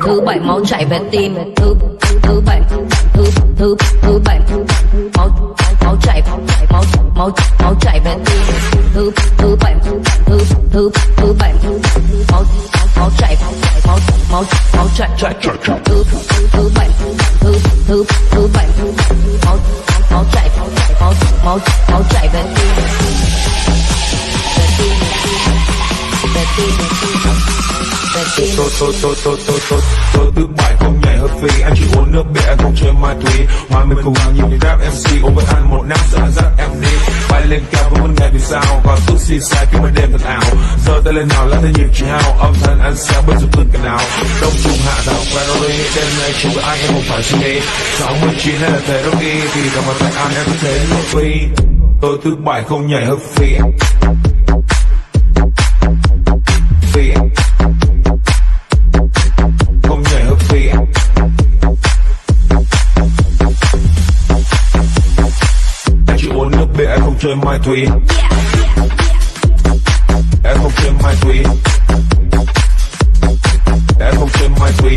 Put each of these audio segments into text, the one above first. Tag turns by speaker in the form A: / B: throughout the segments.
A: Thứ bảy máu chảy về tim. Thứ bảy máu chảy về tim. Thứ bảy máu chảy về tim.
B: Tôi thứ bảy không nhảy hợp phì, anh chỉ uống nước bia, anh không chơi ma túy. Mà mình cùng nhiều như rap MC, over ăn một năm sợ dắt em đi. Bay lên cao với một ngày vì sao, còn tôi xì sai khi mà đêm thật ảo. Giờ tay lên nào là thấy nhịp chỉ hao, âm thanh ăn xéo bên giúp từng cái nào. Đông trung hạ thảo Ferrari, đêm nay chỉ với anh em không phải suy nghĩ. 69 hay là thể đâu đi, thì gặp mặt tại anh em có thể lộ phi. Tôi thứ bảy không nhảy hợp phì. Không nhảy hợp phì. Anh chỉ uống nước bia, anh không chơi ma túy. Em không chơi ma túy. Em không chơi ma túy.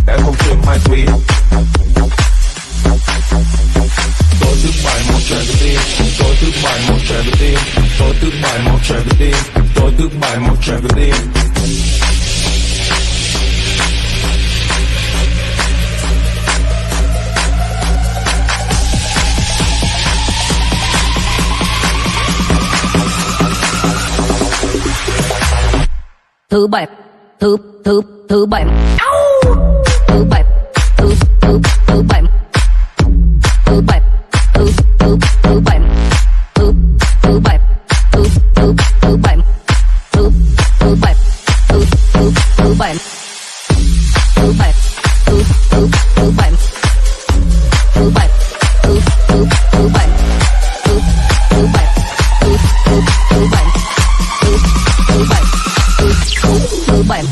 B: Em không chơi ma túy. Tôi thứ bảy một trời với tim. Tôi thứ bảy một trời với tim. Tôi thứ bảy một trời với tim. Tôi thứ bảy một trời với tim.
A: Thứ bảy thứ bảy thứ bảy thứ bảy thứ bảy thứ bảy thứ bảy thứ bảy thứ bảy thứ bảy thứ bảy thứ bảy thứ bảy thứ bảy thứ bảy thứ bảy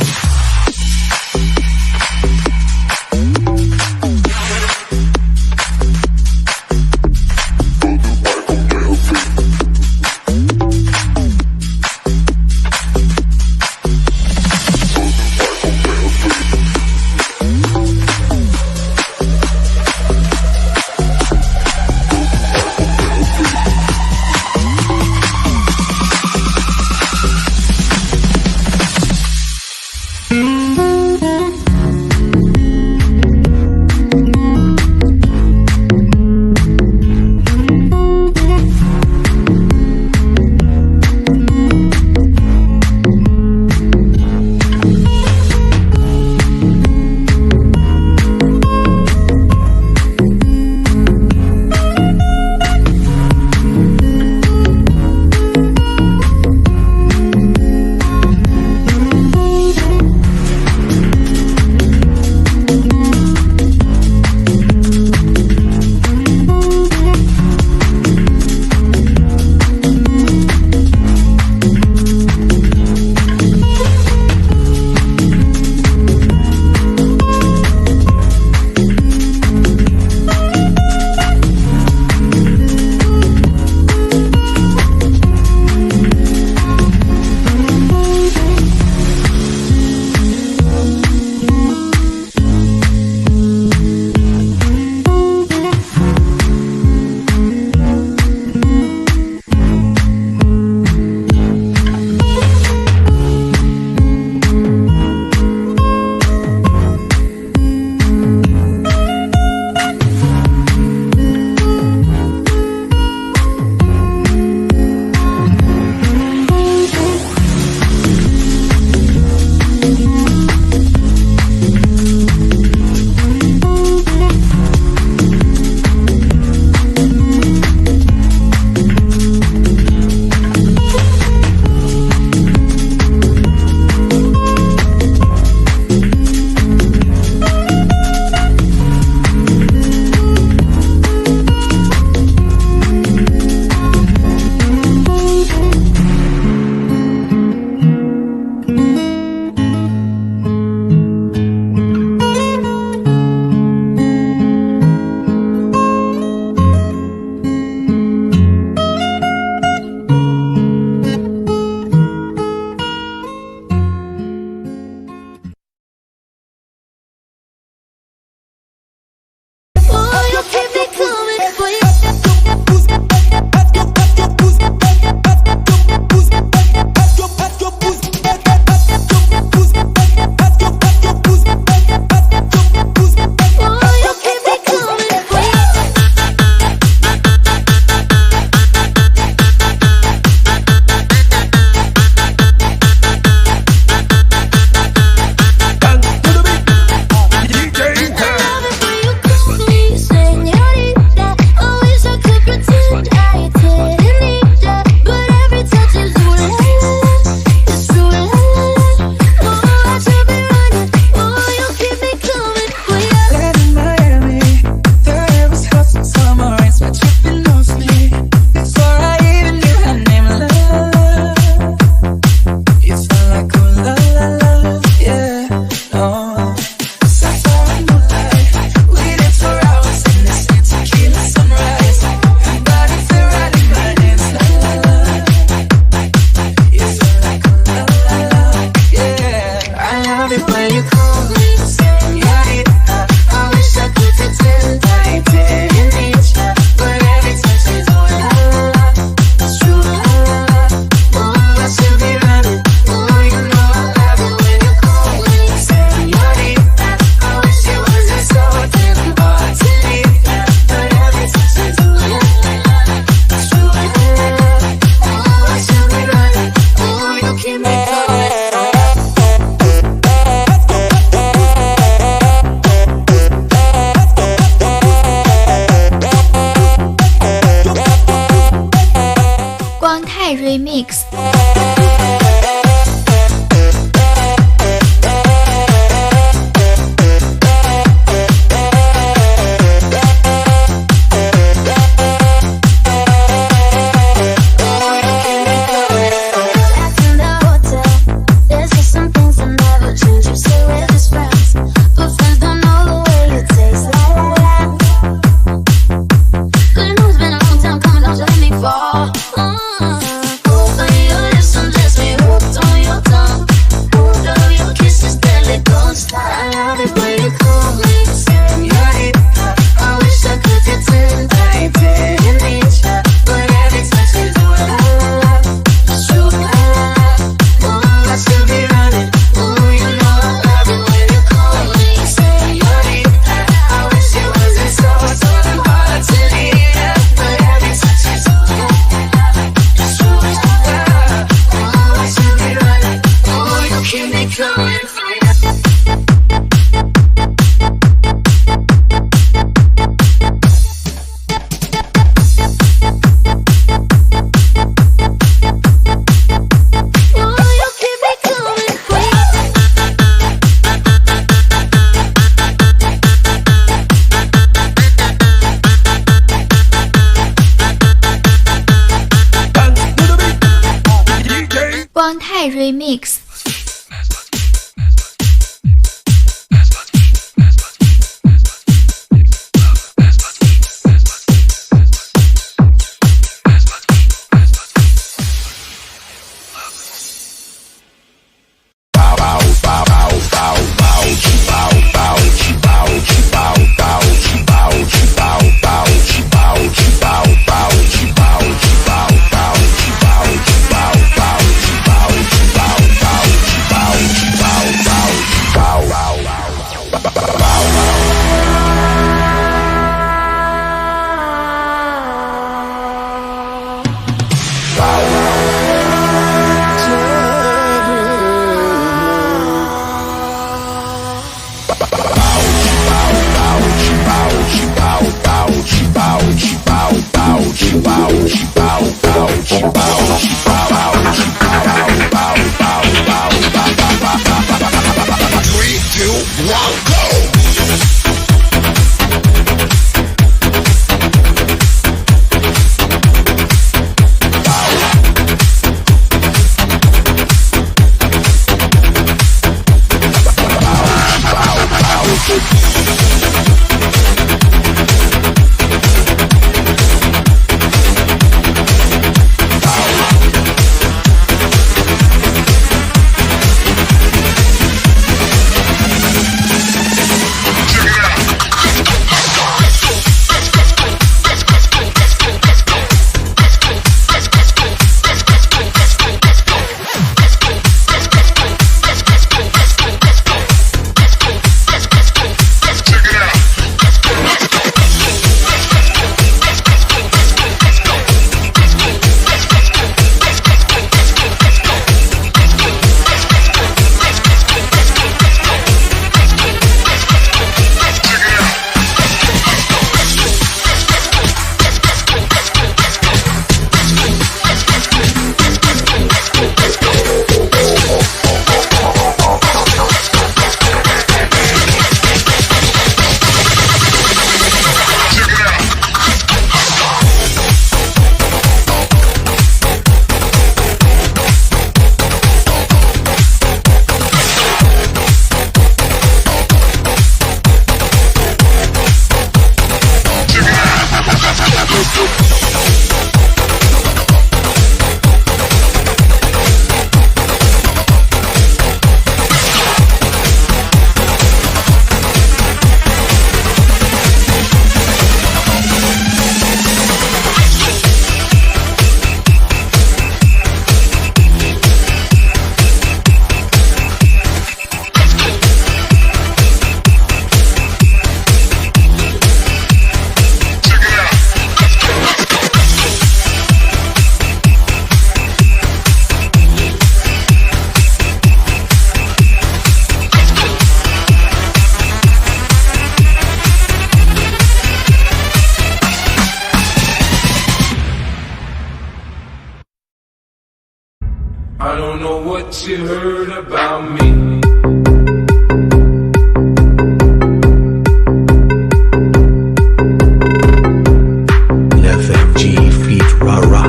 C: 泰 Remix。I
B: don't know what you heard about me.
D: FMG feat Rara,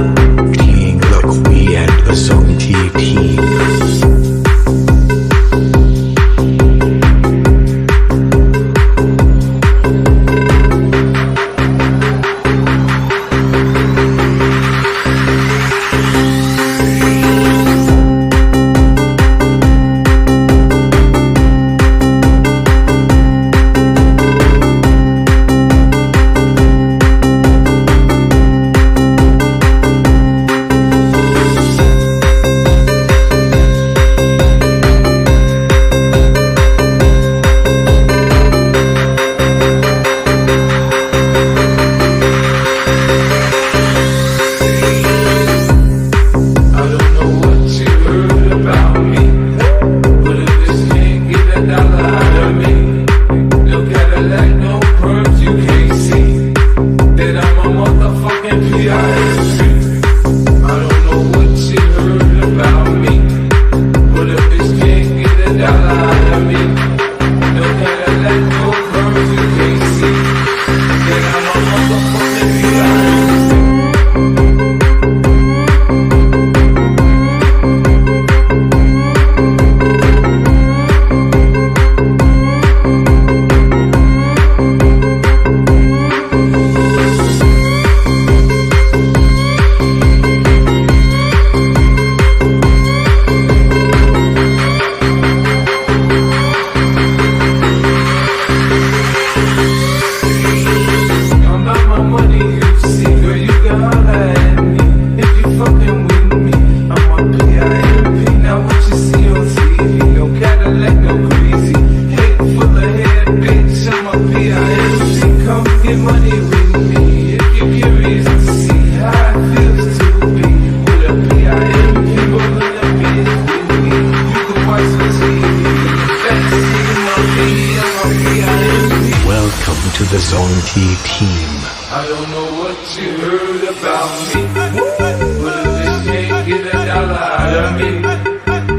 D: King Lakui and Basong TT. team.
B: I don't know what you heard about me, but if this can't get a dollar out of me,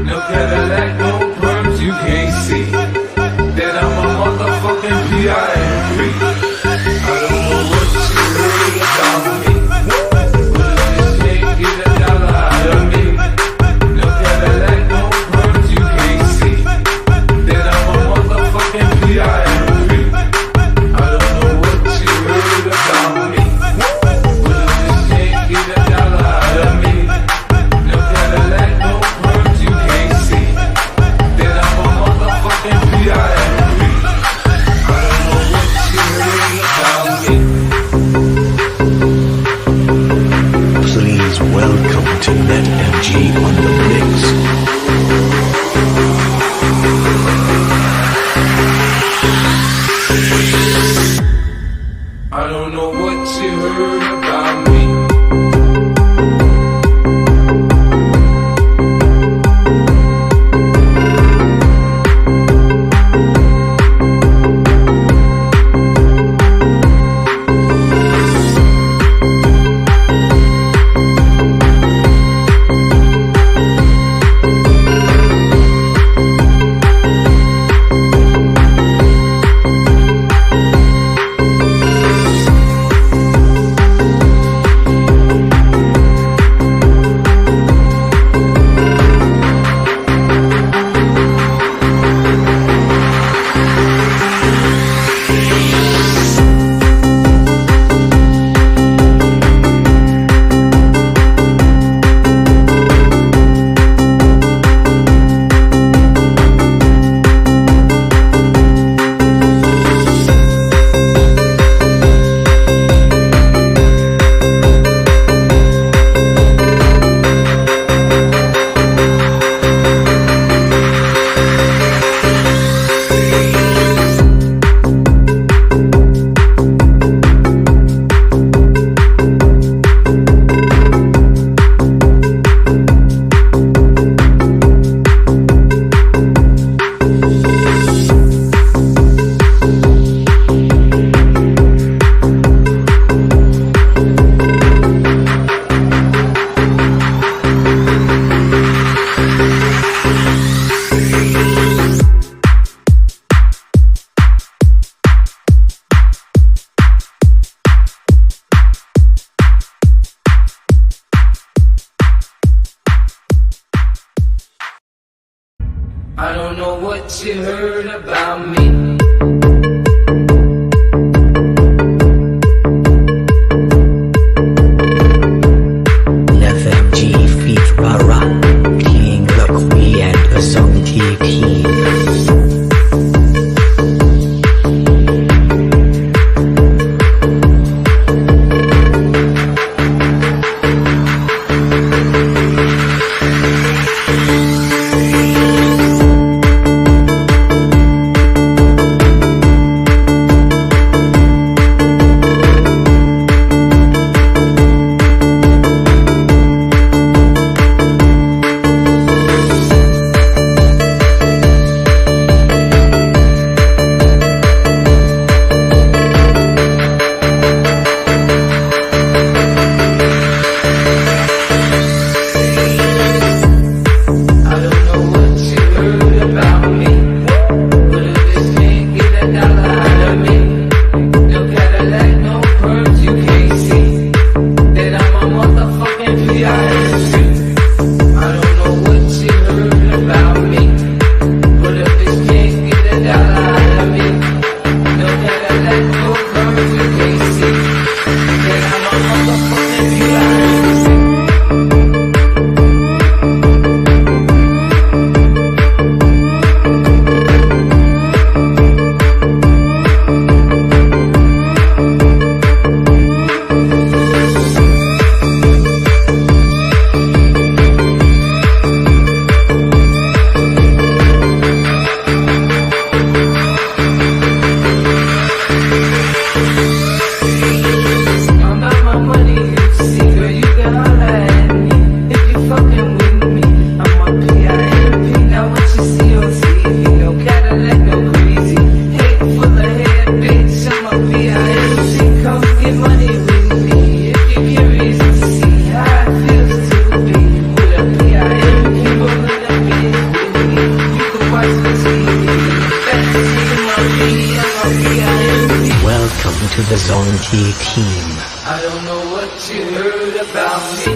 B: no Cadillac, no perms, you can't see that I'm a motherfucking P.I.M.P. I don't know what you heard about me, but if this can't get a dollar out of me, no Cadillac, no perms, you can't see that I'm a motherfucking P.I.M.P. I don't know what you heard about me, but if this can't get a dollar out of me, no Cadillac, no perms, you can't see that I'm a motherfucking P.I.M.P. I don't know what you heard about me.
D: Please welcome to NetMG on the mix.
B: I don't know what you heard about me. I don't know what you heard about me.
D: FMG feat. Rara, King the Queen and the Song team. to the Zonti team.
C: I don't know what you heard about me.